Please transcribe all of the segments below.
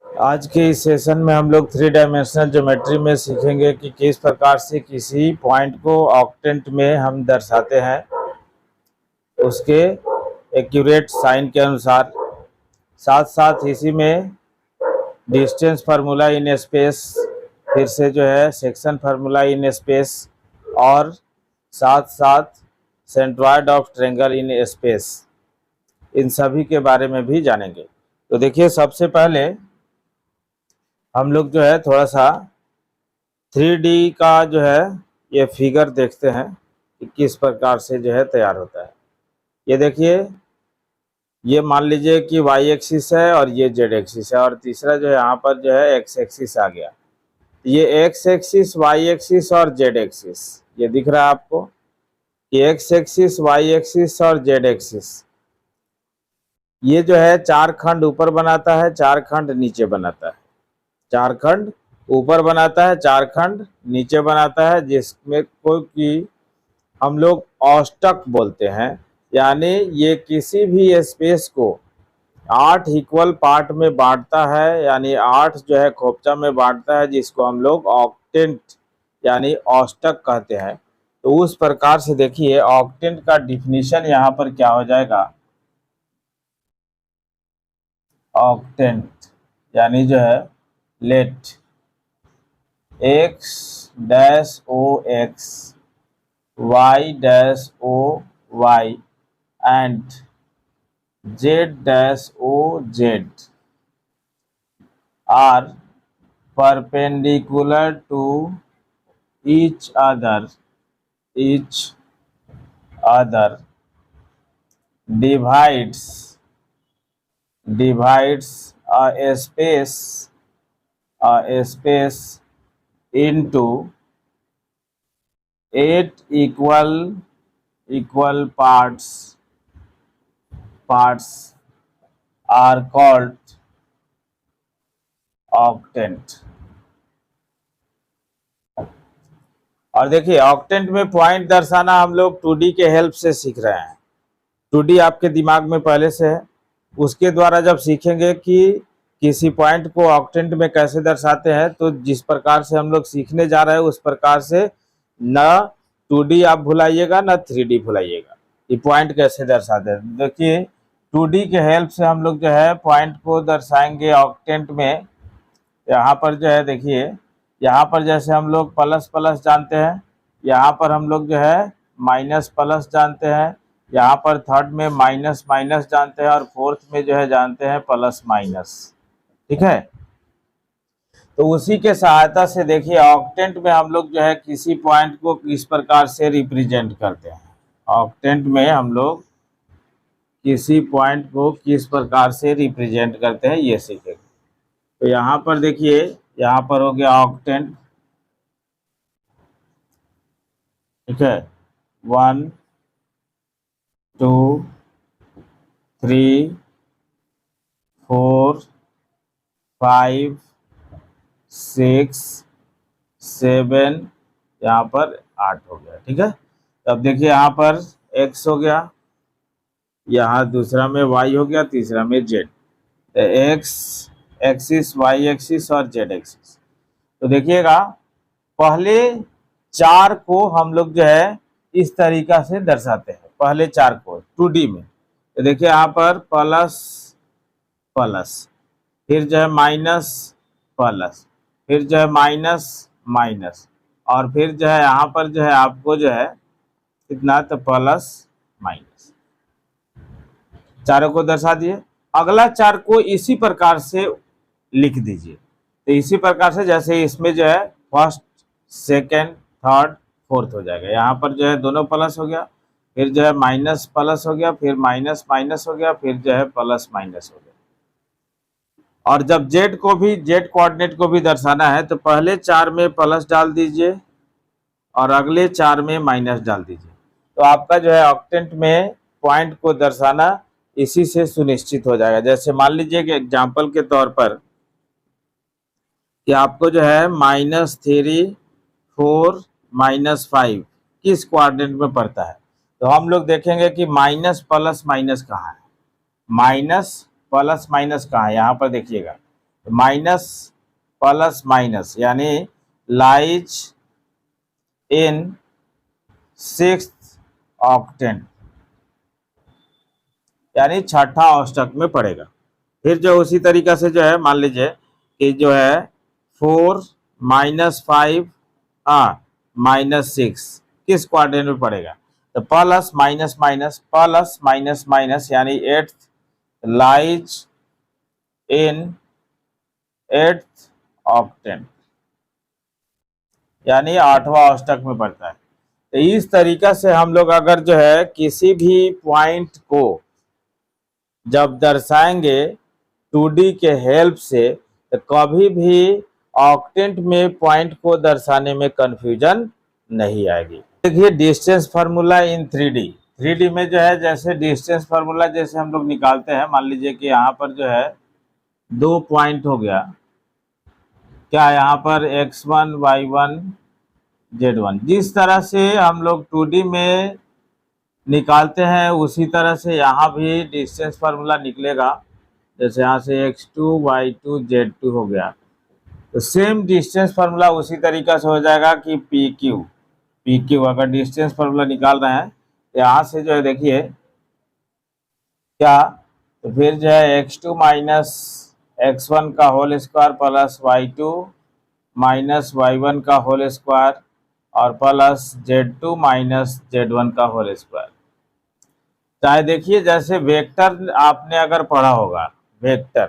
आज के इस सेशन में हम लोग 3 डायमेंशनल ज्योमेट्री में सीखेंगे कि किस प्रकार से किसी पॉइंट को ऑक्टेंट में हम दर्शाते हैं, उसके एक्यूरेट साइन के अनुसार। साथ साथ इसी में डिस्टेंस फार्मूला इन स्पेस, फिर से जो है सेक्शन फार्मूला इन स्पेस, और साथ साथ centroid of triangle in space, इन सभी के बारे में भी जानेंगे। तो देखिए, सबसे पहले हम लोग जो है थोड़ा सा 3D का जो है ये फिगर देखते हैं कि किस प्रकार से जो है तैयार होता है। ये देखिए, ये मान लीजिए कि वाई एक्सिस है और ये जेड एक्सिस है, और तीसरा जो है यहाँ पर जो है एक्स एक्सिस आ गया। ये एक्स एक्सिस, वाई एक्सिस और जेड एक्सिस, ये दिख रहा है आपको कि एक्स एक्सिस, वाई एक्सिस और जेड एक्सिस, ये जो है 4 खंड ऊपर बनाता है, 4 खंड नीचे बनाता है। 4 खंड ऊपर बनाता है, 4 खंड नीचे बनाता है, जिसमें कोई की हम लोग औष्टक बोलते हैं। यानी ये किसी भी स्पेस को 8 इक्वल पार्ट में बांटता है, यानी 8 जो है खोपचा में बांटता है, जिसको हम लोग ऑक्टेंट यानी औष्टक कहते हैं। तो उस प्रकार से देखिए, ऑक्टेंट का डिफिनीशन यहाँ पर क्या हो जाएगा। ऑक्टेंट यानी जो है let X dash O X, y dash o y and z dash o z are perpendicular to each other divides a space into 8 equal parts are called octant। और देखिए, ऑक्टेंट में पॉइंट दर्शाना हम लोग 2D के help से सीख रहे हैं। 2D आपके दिमाग में पहले से है, उसके द्वारा जब सीखेंगे कि किसी पॉइंट को ऑक्टेंट में कैसे दर्शाते हैं, तो जिस प्रकार से हम लोग सीखने जा रहे हैं उस प्रकार से न 2D आप भुलाइएगा, न 3D भुलाइएगा। ये पॉइंट कैसे दर्शाते हैं, देखिए 2D के हेल्प से हम लोग जो है पॉइंट को दर्शाएंगे ऑक्टेंट में। यहाँ पर जो है देखिए, यहाँ पर जैसे हम लोग प्लस प्लस जानते हैं, यहाँ पर हम लोग जो है माइनस प्लस जानते हैं, यहाँ पर थर्ड में माइनस माइनस जानते हैं, और फोर्थ में जो है जानते हैं प्लस माइनस। ठीक है, तो उसी के सहायता से देखिए ऑक्टेंट में हम लोग जो है किसी पॉइंट को किस प्रकार से रिप्रेजेंट करते हैं। ऑक्टेंट में हम लोग किसी पॉइंट को किस प्रकार से रिप्रेजेंट करते हैं ये सीखेंगे। तो यहाँ पर देखिए, यहाँ पर हो गया ऑक्टेंट। ठीक है, 1 2 3 4 5 6 7, यहाँ पर 8 हो गया। ठीक है, तब देखिए यहाँ पर x हो गया, यहाँ दूसरा में y हो गया, तीसरा में z। x axis, y axis और z एक्सिस। तो देखिएगा, पहले 4 को हम लोग जो है इस तरीका से दर्शाते हैं, पहले 4 को 2D में। तो देखिए यहाँ पर प्लस प्लस, फिर जो है माइनस प्लस, फिर जो है माइनस माइनस, और फिर जो है यहाँ पर जो है आपको जो है कितना, तो प्लस माइनस, चारों को दर्शा दिए। अगला 4 को इसी प्रकार से लिख दीजिए। तो इसी प्रकार से जैसे इसमें जो है फर्स्ट सेकंड थर्ड फोर्थ हो जाएगा। यहाँ पर जो है दोनों प्लस हो गया, फिर जो है माइनस प्लस हो गया, फिर माइनस माइनस हो गया, फिर जो है प्लस माइनस हो गया। और जब जेड को भी, जेड कोऑर्डिनेट को भी दर्शाना है, तो पहले 4 में प्लस डाल दीजिए और अगले 4 में माइनस डाल दीजिए। तो आपका जो है ऑक्टेंट में पॉइंट को दर्शाना इसी से सुनिश्चित हो जाएगा। जैसे मान लीजिए कि एग्जाम्पल के तौर पर कि आपको जो है -3 4 -5 किस कोऑर्डिनेट में पड़ता है, तो हम लोग देखेंगे कि माइनस प्लस माइनस कहाँ है, माइनस प्लस माइनस कहाँ है। यहाँ पर देखिएगा, माइनस प्लस माइनस यानी लाइज इन 6th ऑक्टेंट यानी छठा अष्टक में पड़ेगा। फिर जो उसी तरीका से जो है मान लीजिए कि जो है 4 माइनस 5 माइनस 6 किस क्वाड्रेंट में पड़ेगा, तो plus minus minus plus minus minus यानी 8th lies in 8th octant यानी 8वां अष्टक में पड़ता है। तो इस तरीका से हम लोग अगर जो है किसी भी पॉइंट को जब दर्शाएंगे 2D के हेल्प से, तो कभी भी ऑक्टेंट में पॉइंट को दर्शाने में कंफ्यूजन नहीं आएगी। देखिए डिस्टेंस फार्मूला इन 3D में जो है जैसे डिस्टेंस फार्मूला जैसे हम लोग निकालते हैं, मान लीजिए कि यहाँ पर जो है 2 पॉइंट हो गया, क्या यहाँ पर x1 y1 z1, जिस तरह से हम लोग 2D में निकालते हैं उसी तरह से यहाँ भी डिस्टेंस फार्मूला निकलेगा। जैसे यहाँ से x2 y2 z2 हो गया, तो सेम डिस्टेंस फार्मूला उसी तरीका से हो जाएगा कि PQ अगर डिस्टेंस फार्मूला निकाल रहे हैं तो यहाँ से जो है देखिए क्या, तो फिर जो है x2 माइनस x1 का whole square plus y2 minus y1 का होल स्क्वायर और प्लस z2 माइनस z1 का होल स्क्वायर। चाहे देखिए जैसे वेक्टर आपने अगर पढ़ा होगा, वेक्टर,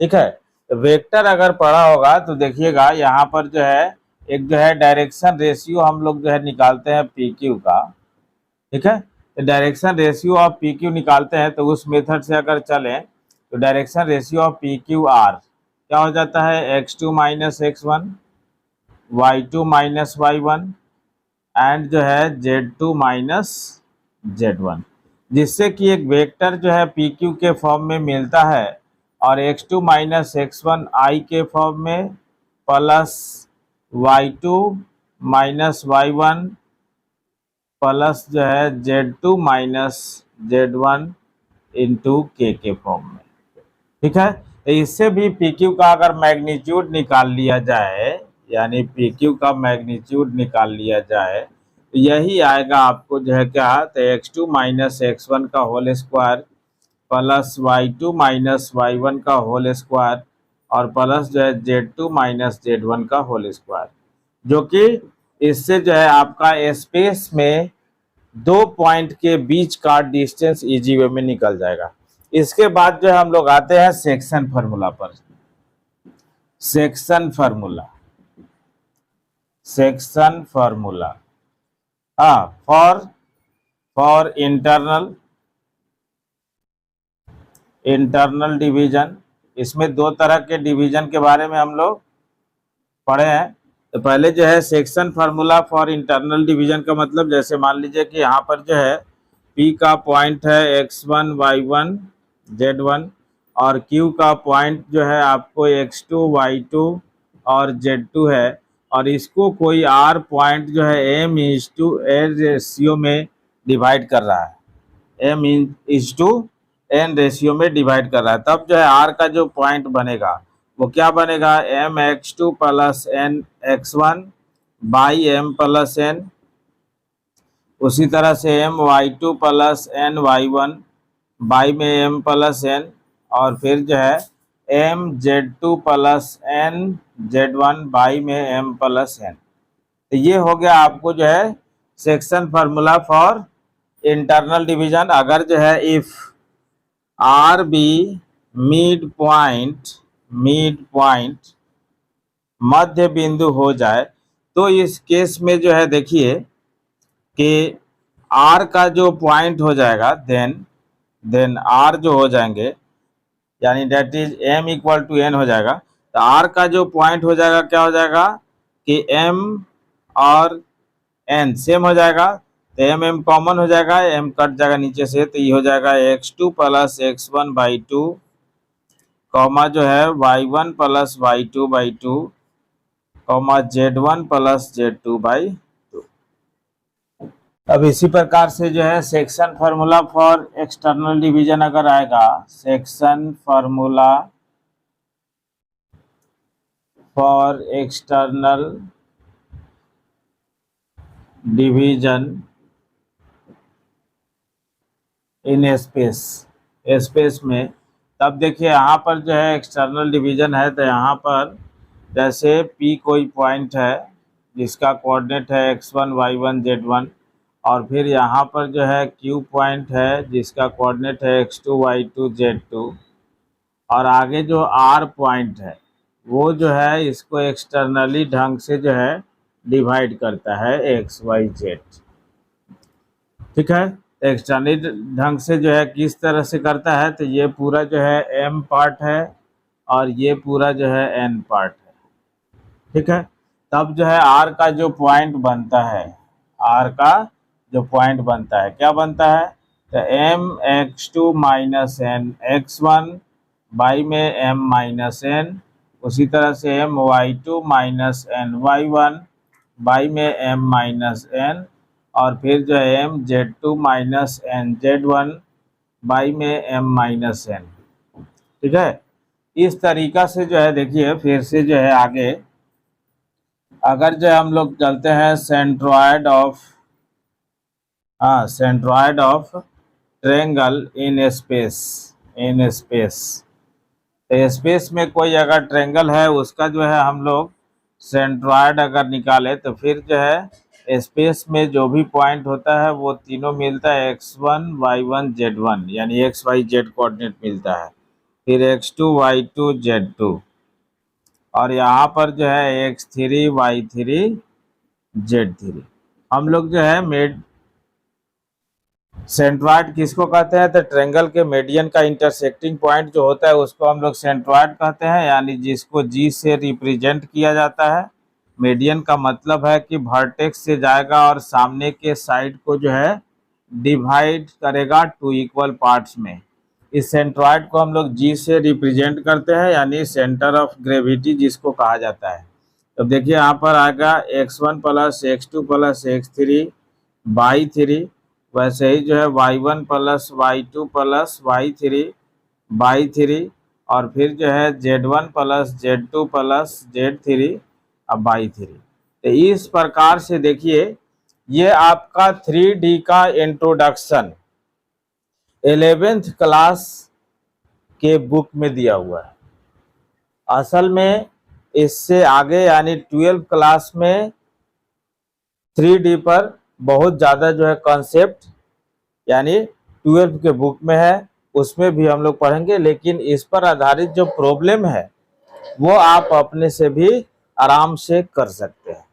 ठीक है, तो वेक्टर अगर पढ़ा होगा तो देखिएगा यहाँ पर जो है एक जो है डायरेक्शन रेशियो हम लोग जो है निकालते हैं PQ का, ठीक है, तो डायरेक्शन रेशियो ऑफ PQ निकालते हैं तो उस मेथड से अगर चलें तो डायरेक्शन रेशियो ऑफ PQR क्या हो जाता है, x2 minus x1 y2 minus y1 and जो है z2 माइनस z1, जिससे कि एक वेक्टर जो है PQ के फॉर्म में मिलता है और x2 माइनस x1 I के फॉर्म में plus y2 minus y1 plus जो है z2 minus z1 into K के फॉर्म में, ठीक है। तो इससे भी PQ का अगर मैग्नीट्यूड निकाल लिया जाए, यानी PQ का मैग्नीट्यूड निकाल लिया जाए तो यही आएगा आपको जो है क्या, तो x2 माइनस x1 का whole square plus y2 minus y1 का होल स्क्वायर और प्लस जो है z2 माइनस z1 का होल स्क्वायर, जो कि इससे जो है आपका स्पेस में 2 पॉइंट के बीच का डिस्टेंस इजी वे में निकल जाएगा। इसके बाद जो है हम लोग आते हैं सेक्शन फार्मूला पर। Section formula for internal division. इसमें 2 तरह के डिवीजन के बारे में हम लोग पढ़े हैं। तो पहले जो है section formula for internal division का मतलब, जैसे मान लीजिए कि यहाँ पर जो है P का पॉइंट है x1 y1 z1 और Q का पॉइंट जो है आपको x2 y2 और z2 है, और इसको कोई R पॉइंट जो है m/n रेशियो में डिवाइड कर रहा है, m/n रेशियो में डिवाइड कर रहा है, तब जो है R का जो पॉइंट बनेगा वो क्या बनेगा, mx2 plus nx1 by m plus n, उसी तरह से my2 प्लस ny1 बाई में m प्लस n, और फिर जो है mz2 प्लस nz1 बाई में m प्लस n। तो ये हो गया आपको जो है section formula for internal division. अगर जो है if R be mid point मध्य बिंदु हो जाए तो इस केस में जो है देखिए कि आर का जो पॉइंट हो जाएगा देन आर जो हो जाएंगे, यानी that is m equal to n हो जाएगा। तो आर का जो पॉइंट हो जाएगा क्या हो जाएगा कि m और n सेम हो जाएगा, तो m कॉमन हो जाएगा, m कट जाएगा नीचे से, तो ये हो जाएगा x2 plus x1 by 2 comma जो है y1 plus y2 by 2 comma z1 plus z2 by 2। अब इसी प्रकार से जो है section formula for external division अगर आएगा, section formula for external division in space, space में। तब देखिए यहाँ पर जो है एक्सटर्नल डिवीजन है, तो यहाँ पर जैसे P कोई पॉइंट है जिसका कोऑर्डिनेट है x1 y1 z1, और फिर यहाँ पर जो है Q पॉइंट है जिसका कोऑर्डिनेट है x2 y2 z2, और आगे जो R पॉइंट है वो जो है इसको एक्सटर्नली ढंग से जो है डिवाइड करता है x y z। ठीक है, एक्सटर्नली ढंग से जो है किस तरह से करता है, तो ये पूरा जो है M पार्ट है और ये पूरा जो है N पार्ट है। ठीक है, तब जो है R का जो पॉइंट बनता है, R का जो पॉइंट बनता है क्या बनता है, तो M x2 minus N x1 by में M माइनस N, उसी तरह से M y2 minus N y1 by में M माइनस N, और फिर जो है M z2 minus N z1 by में M माइनस N। ठीक है, इस तरीका से जो है देखिए फिर से जो है आगे अगर जो हम लोग चलते हैं centroid of triangle in space, in space, तो स्पेस में कोई अगर ट्रायंगल है उसका जो है हम लोग सेंट्रॉयड अगर निकाले तो फिर जो है स्पेस में जो भी पॉइंट होता है वो तीनों मिलता है x1 y1 z1, यानी x y z कोऑर्डिनेट मिलता है, फिर x2 y2 z2, और यहाँ पर जो है x3 y3 z3। हम लोग जो है सेंट्रॉयड किसको कहते हैं, तो ट्रायंगल के मीडियन का इंटरसेक्टिंग पॉइंट जो होता है उसको हम लोग सेंट्रॉयड कहते हैं, यानी जिसको G से रिप्रेजेंट किया जाता है। मीडियन का मतलब है कि वर्टेक्स से जाएगा और सामने के साइड को जो है डिवाइड करेगा टू इक्वल पार्ट्स में। इस सेंट्रॉयड को हम लोग G से रिप्रेजेंट करते हैं, यानी सेंटर ऑफ ग्रेविटी जिसको कहा जाता है। तो देखिए यहाँ पर आएगा x1 plus x2 plus x3 by 3, वैसे ही जो है y1 plus y2 plus y3 by 3, और फिर जो है z1 plus z2 plus z3 अब बाई 3। तो इस प्रकार से देखिए ये आपका 3D का इंट्रोडक्शन 11th क्लास के बुक में दिया हुआ है। असल में इससे आगे यानी 12th क्लास में 3D पर बहुत ज़्यादा जो है कॉन्सेप्ट यानी 12th के बुक में है, उसमें भी हम लोग पढ़ेंगे, लेकिन इस पर आधारित जो प्रॉब्लम है वो आप अपने से भी आराम से कर सकते हैं।